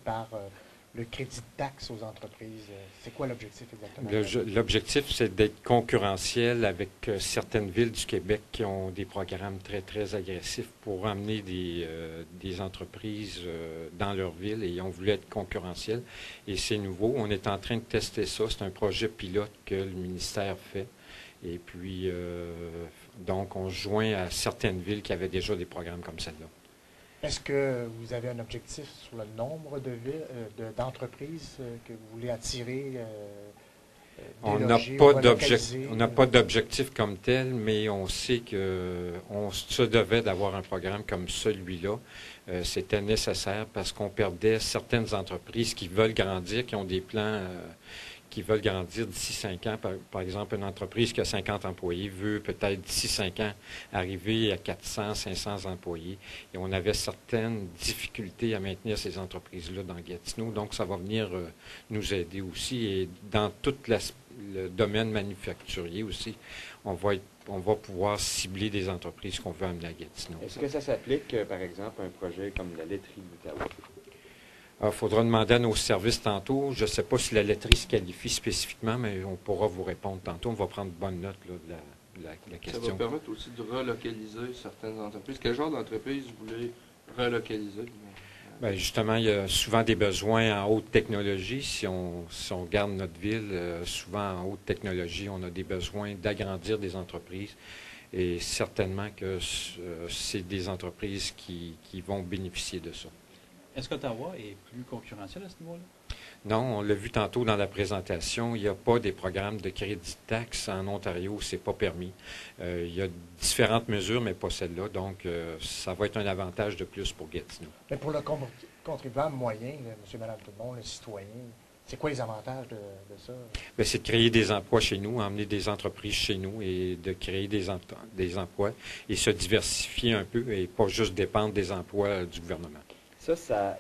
par le crédit de taxe aux entreprises. C'est quoi l'objectif exactement? L'objectif, c'est d'être concurrentiel avec certaines villes du Québec qui ont des programmes très, très agressifs pour amener des entreprises dans leur ville et ils ont voulu être concurrentiels. Et c'est nouveau. On est en train de tester ça. C'est un projet pilote que le ministère fait. Et puis, donc, on se joint à certaines villes qui avaient déjà des programmes comme celle-là. Est-ce que vous avez un objectif sur le nombre d'entreprises que vous voulez attirer, déloger, relocaliser? On n'a pas d'objectif comme tel, mais on sait qu'on se devait d'avoir un programme comme celui-là. C'était nécessaire parce qu'on perdait certaines entreprises qui veulent grandir, qui ont des plans qui veulent grandir d'ici 5 ans. Par exemple, une entreprise qui a 50 employés veut peut-être d'ici 5 ans arriver à 400, 500 employés. Et on avait certaines difficultés à maintenir ces entreprises-là dans Gatineau. Donc, ça va venir nous aider aussi. Et dans tout le domaine manufacturier aussi, on va pouvoir cibler des entreprises qu'on veut amener à Gatineau. Est-ce que ça s'applique, par exemple, à un projet comme la laiterie d'Ottawa? Il faudra demander à nos services tantôt. Je ne sais pas si la laiterie se qualifie spécifiquement, mais on pourra vous répondre tantôt. On va prendre bonne note là, de la question. Ça va permettre aussi de relocaliser certaines entreprises. Quel genre d'entreprise vous voulez relocaliser? Bien, justement, il y a souvent des besoins en haute technologie. Si on regarde notre ville, souvent en haute technologie, on a des besoins d'agrandir des entreprises. Et certainement que c'est des entreprises qui vont bénéficier de ça. Est-ce qu'Ottawa est plus concurrentiel à ce niveau-là? Non, on l'a vu tantôt dans la présentation, il n'y a pas des programmes de crédit de taxe en Ontario, c'est pas permis. Il y a différentes mesures, mais pas celle-là, donc ça va être un avantage de plus pour Gatineau. Mais pour le contribuable moyen, monsieur, madame, tout le monde, le citoyen, c'est quoi les avantages de ça? Bien, c'est de créer des emplois chez nous, emmener des entreprises chez nous et de créer des emplois et se diversifier un peu et pas juste dépendre des emplois du gouvernement. Ça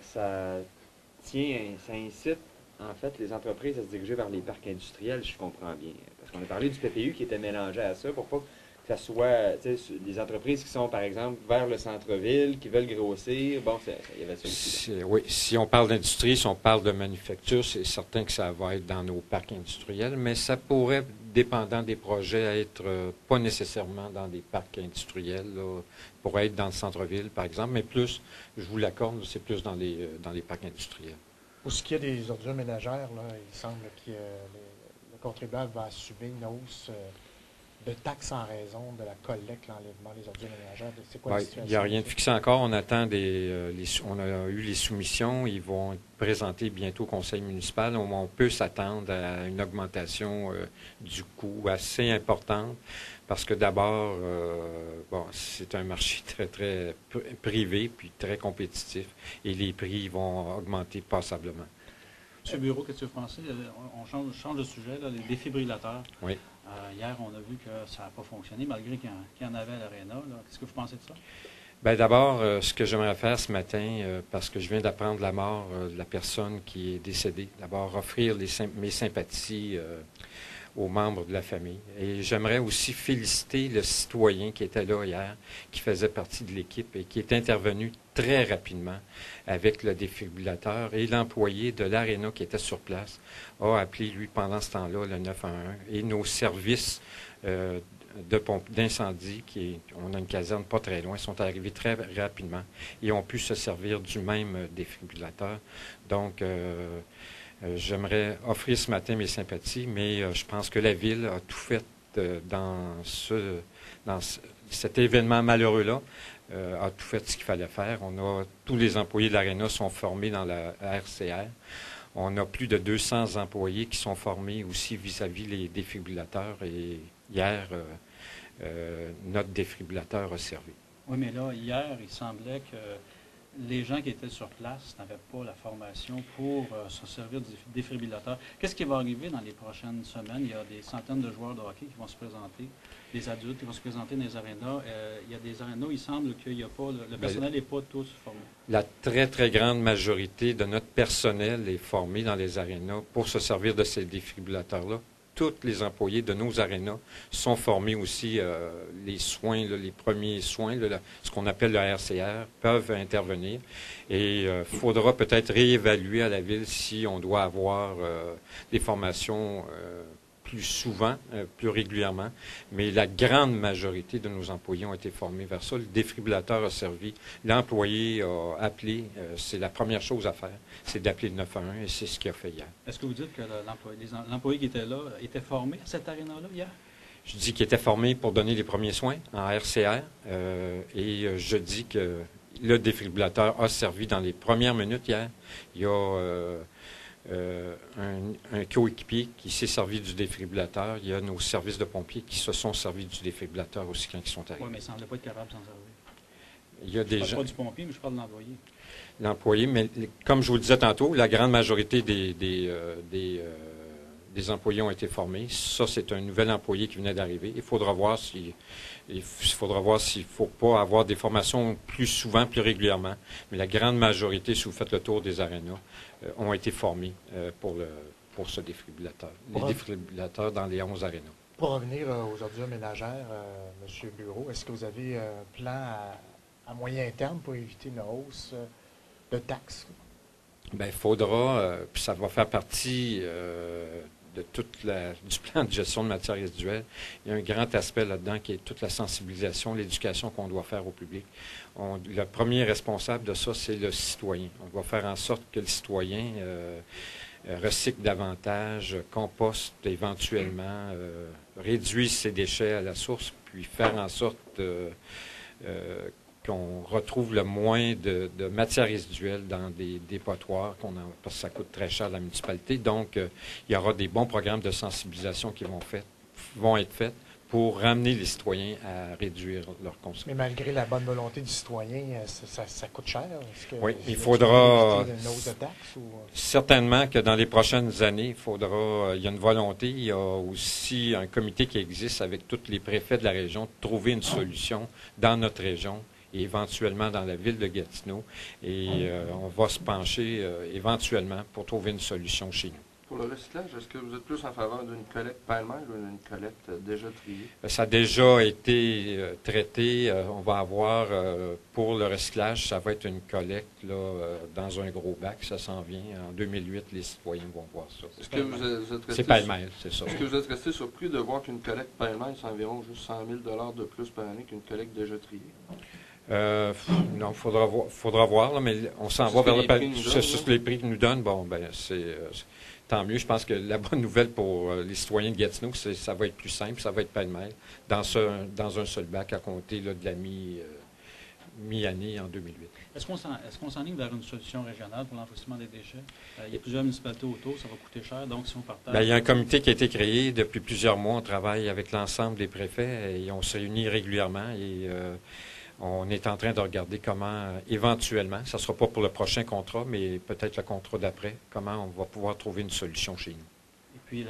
incite en fait les entreprises à se diriger vers les parcs industriels, si je comprends bien. Parce qu'on a parlé du PPU qui était mélangé à ça pour pas que ça soit des entreprises qui sont, par exemple, vers le centre-ville, qui veulent grossir. Bon, il y avait ça aussi. Oui, si on parle d'industrie, si on parle de manufacture, c'est certain que ça va être dans nos parcs industriels, mais ça pourrait, dépendant des projets, être pas nécessairement dans des parcs industriels, là, pourrait être dans le centre-ville, par exemple, mais plus, je vous l'accorde, c'est plus dans les parcs industriels. Pour ce qui est des ordures ménagères, là, il semble que le contribuable va assumer une hausse de taxes en raison de la collecte, l'enlèvement des ordures ménagères. C'est quoi la situation? Il n'y a rien de fixé encore. On attend on a eu les soumissions. Ils vont être présentés bientôt au conseil municipal. On peut s'attendre à une augmentation du coût assez importante parce que d'abord, c'est un marché très, très privé puis très compétitif et les prix vont augmenter passablement. M. Bureau, qu'est-ce que vous pensez? On change de sujet, là, les défibrillateurs. Oui. Hier, on a vu que ça n'a pas fonctionné, malgré qu'il y en avait à l'Arena. Qu'est-ce que vous pensez de ça? Bien, d'abord, ce que j'aimerais faire ce matin, parce que je viens d'apprendre la mort de la personne qui est décédée, d'abord offrir mes sympathies aux membres de la famille. Et j'aimerais aussi féliciter le citoyen qui était là hier, qui faisait partie de l'équipe et qui est intervenu très rapidement avec le défibrillateur. Et l'employé de l'Arena qui était sur place a appelé, lui, pendant ce temps-là, le 911. Et nos services d'incendie, on a une caserne pas très loin, sont arrivés très rapidement et ont pu se servir du même défibrillateur. Donc, j'aimerais offrir ce matin mes sympathies, mais je pense que la Ville a tout fait dans cet événement malheureux-là, a tout fait ce qu'il fallait faire. Tous les employés de l'Arena sont formés dans la RCR. On a plus de 200 employés qui sont formés aussi vis-à-vis les défibrillateurs. Et hier, notre défibrillateur a servi. Oui, mais là, hier, il semblait que les gens qui étaient sur place n'avaient pas la formation pour se servir du défibrillateur. Qu'est-ce qui va arriver dans les prochaines semaines? Il y a des centaines de joueurs de hockey qui vont se présenter, des adultes qui vont se présenter dans les arénas. Il y a des arénas où il semble qu'il n'y a pas, le personnel n'est pas tous formé. La très, très grande majorité de notre personnel est formé dans les arénas pour se servir de ces défibrillateurs-là. tous les employés de nos arénas sont formés aussi. Les soins, là, les premiers soins, là, ce qu'on appelle le RCR, peuvent intervenir. Et il faudra peut-être réévaluer à la Ville si on doit avoir des formations plus souvent, plus régulièrement, mais la grande majorité de nos employés ont été formés vers ça. Le défibrillateur a servi. L'employé a appelé. C'est la première chose à faire, c'est d'appeler le 911 et c'est ce qu'il a fait hier. Est-ce que vous dites que l'employé qui était là était formé à cette aréna-là hier? Je dis qu'il était formé pour donner les premiers soins en RCR et je dis que le défibrillateur a servi dans les premières minutes hier. Il y a un coéquipier qui s'est servi du défibrillateur. Il y a nos services de pompiers qui se sont servis du défibrillateur aussi quand ils sont arrivés. Oui, mais il ne semblait pas être capable de s'en servir. Il y a des gens... Je ne parle pas du pompier, mais je parle de l'employé. L'employé, mais comme je vous le disais tantôt, la grande majorité des employés ont été formés. Ça, c'est un nouvel employé qui venait d'arriver. Il faudra voir s'il ne faut pas avoir des formations plus souvent, plus régulièrement. Mais la grande majorité, si vous faiêtes le tour des arénas, ont été formés pour ce défibrillateur. Les défibrillateurs dans les 11 arénas. Pour revenir aux ordures ménagères, M. Bureau, est-ce que vous avez un plan à moyen terme pour éviter une hausse de taxes? Bien, il faudra, puis ça va faire partie de du plan de gestion de matières résiduelles. Il y a un grand aspect là-dedans qui est toute la sensibilisation, l'éducation qu'on doit faire au public. Le premier responsable de ça, c'est le citoyen. On doit faire en sorte que le citoyen recycle davantage, composte éventuellement, réduise ses déchets à la source, puis faire en sorte qu'on retrouve le moins de matières résiduelles dans des dépotoirs, parce que ça coûte très cher à la municipalité. Donc, il y aura des bons programmes de sensibilisation qui vont être faits pour ramener les citoyens à réduire leur consommation. Mais malgré la bonne volonté du citoyen, ça coûte cher? Oui, il faudra... Une hausse de taxes, ou... Certainement que dans les prochaines années, il y a une volonté. Il y a aussi un comité qui existe avec tous les préfets de la région de trouver une solution dans notre région et éventuellement dans la ville de Gatineau. Et on va se pencher éventuellement pour trouver une solution chez nous. Pour le recyclage, est-ce que vous êtes plus en faveur d'une collecte pêle-mêle ou d'une collecte déjà triée? Ça a déjà été traité. On va avoir, pour le recyclage, ça va être une collecte là, dans un gros bac. Ça s'en vient. En 2008, les citoyens vont voir ça. Est-ce que vous êtes resté... C'est pêle-mêle, c'est ça. Est-ce que vous êtes resté surpris de voir qu'une collecte pêle-mêle, c'est environ juste 100 000 de plus par année qu'une collecte déjà triée? Non, faudra voir, là, mais on s'en va vers le... C'est ce que les prix qu'ils nous donnent. Bon, ben c'est... Tant mieux. Je pense que la bonne nouvelle pour les citoyens de Gatineau, c'est que ça va être plus simple, ça va être pêle-mêle, dans un seul bac à compter là, de la mi-année en 2008. Est-ce qu'on s'enligne vers une solution régionale pour l'enfouissement des déchets? Il y a plusieurs municipalités autour, ça va coûter cher, donc si on partage... Bien, il y a un comité qui a été créé depuis plusieurs mois. On travaille avec l'ensemble des préfets et on se réunit régulièrement et... on est en train de regarder comment, éventuellement, ça ne sera pas pour le prochain contrat, mais peut-être le contrat d'après, comment on va pouvoir trouver une solution chez nous. Et puis,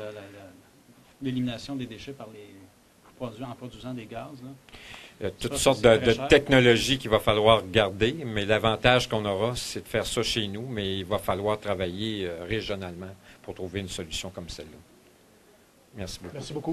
l'élimination des déchets en produisant des gaz, là? Il y a toutes sortes de technologies qu'il va falloir garder, mais l'avantage qu'on aura, c'est de faire ça chez nous, mais il va falloir travailler régionalement pour trouver une solution comme celle-là. Merci beaucoup. Merci beaucoup.